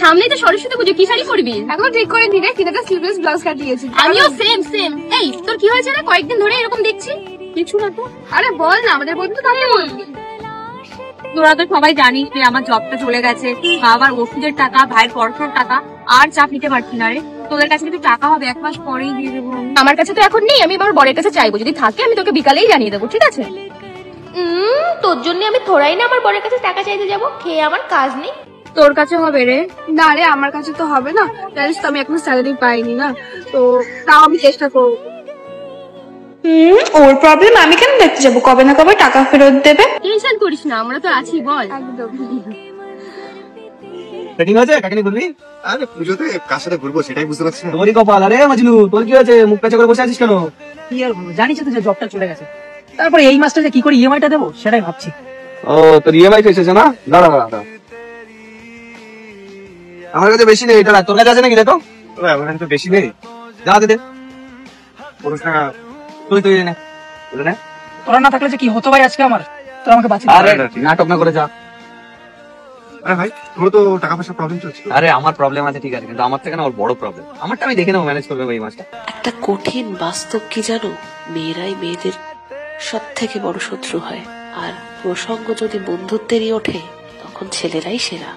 সামনেই তো সরস্বতী পুজো, কি শাড়ি পরবি? এখন ঠিক করে দিলে কিনাটা স্লিভলেস ব্লাউজ কাটিয়েছি। আমিও সেম সেম। এই তোর কি হয়েছে রে? কয়েকদিন ধরে এরকম দেখছি। কিছু না তো। আরে বল না, আমাদের বন্ধু তাকে বলবি। তোরা তো সবাই জানিস যে আমার জবটা চলে গেছে, বাবার ওষুধের টাকা, ভাইয়ের পড়াশোনার টাকা আর চাপ নিতে পারছি না রে। তোদের কাছে কিন্তু টাকা হবে, 1 মাস পরেই দিয়ে দেবো। আমার কাছে তো এখন নেই, আমি আমার বরের কাছে চাইবো, যদি থাকে আমি তোকে বিকালেই জানিয়ে দেবো, ঠিক আছে? তোর জন্য আমি থোড়াই না আমার বরের কাছে টাকা চাইতে যাবো, খেয়ে আমার কাজ নেই। তোর কাছে হবে রে? না রে, আমার কাছে তো হবে না, জানিস তো আমি এখনো স্যালারি পাইনি না, তো তাও আমি চেষ্টা করবো। ওর প্রবলেম আমি কেন দেখতে যাবো? কবে না কবে টাকা ফেরত দেবে। টেনশন করিস না, আমরা তো আছি, বল। একদম। সেটিং হয়েছে? কাকে নিয়ে ঘুরবি? আরে পুজোতে কার সাথে ঘুরবো সেটাই বুঝতে পারছি না। তোরই কপাল। আরে মজনু, তোর কি হয়েছে? মুখ পেঁচা করে বসে আছিস কেন? কি আর বলবো, জানিস তো যে জবটা চলে গেছে, তারপরে এই মাসটা যে কি করে ইএমআইটা দেবো সেটাই ভাবছি। ও, তোর ইএমআই এসেছে না? দাঁড়া দাঁড়া দাঁড়া, আমার কাছে বেশি নেই, এটা রাখ। তোর কাছে আছে নাকি দেখো? আমার কাছে তো বেশি নেই। যা দে দে। 50 টাকা। তুই নে, বলে নে। তোরা না থাকলে যে কি হতো ভাই আজকে আমার, তোরা আমাকে বাঁচিয়ে আরে নাটক না করে যা। আরে ভাই, তোমার তো টাকা পয়সার প্রবলেম চলছে। আরে আমার প্রবলেম আছে ঠিক আছে, কিন্তু আমার থেকে না ওর বড় প্রবলেম। আমারটা আমি দেখে নেবো, ম্যানেজ করবে এই মাসটা। একটা কঠিন বাস্তব কি জানো, মেয়েরাই মেয়েদের সব থেকে বড় শত্রু হয়, আর প্রসঙ্গ যদি বন্ধুত্বেরই ওঠে তখন ছেলেরাই সেরা।